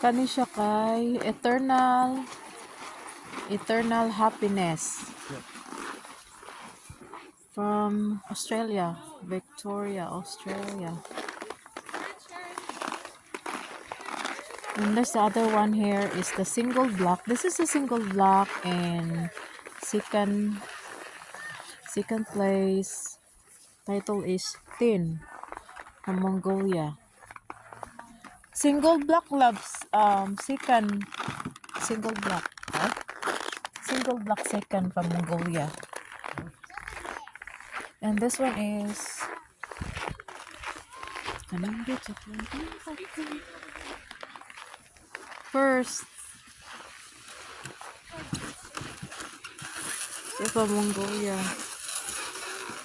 Kani siya kay Eternal Happiness. Yep. From Australia, Victoria, Australia. And there's the other one here is the single block. This is a single block and second place. Title is Tin from Mongolia. Single block loves second single block. Huh? Single block second from Mongolia. And this one is first. It's from Mongolia.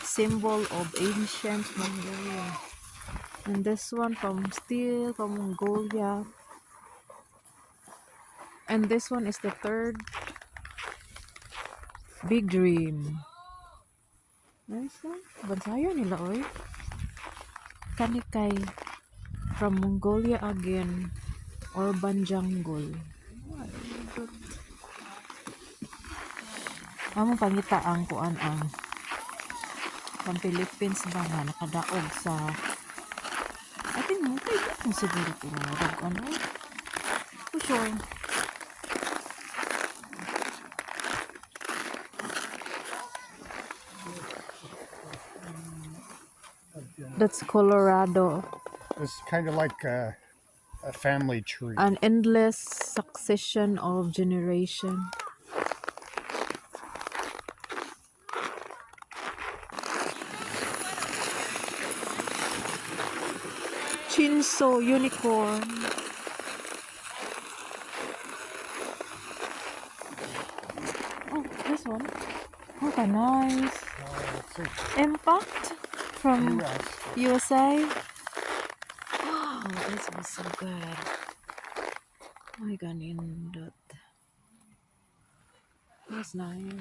Symbol of ancient Mongolia. And this one from Mongolia. And this one is the third. Big Dream. Nice one. Bansayo nila oy. Kani kay from Mongolia again. Urban Jungle. Amo pangita ang kuan ang from Philippines ba nga nakadaog sa I think mo kay siguro ko ano. For sure. That's Colorado. It's kind of like a family tree. An endless succession of generation. Chinso unicorn. Oh, this one. Okay, nice. Let's see. Impact from US. USA. Oh, this was so good. Oh my god, nindot. That's nice.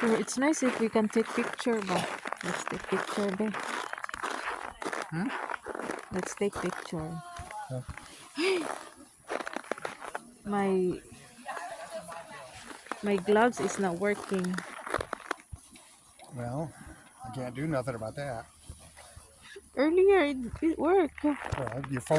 Oh, it's nice if we can take picture, but let's take picture, babe. Let's take picture. Huh? My gloves is not working. Well, I can't do nothing about that. Earlier it worked. Well, your phone.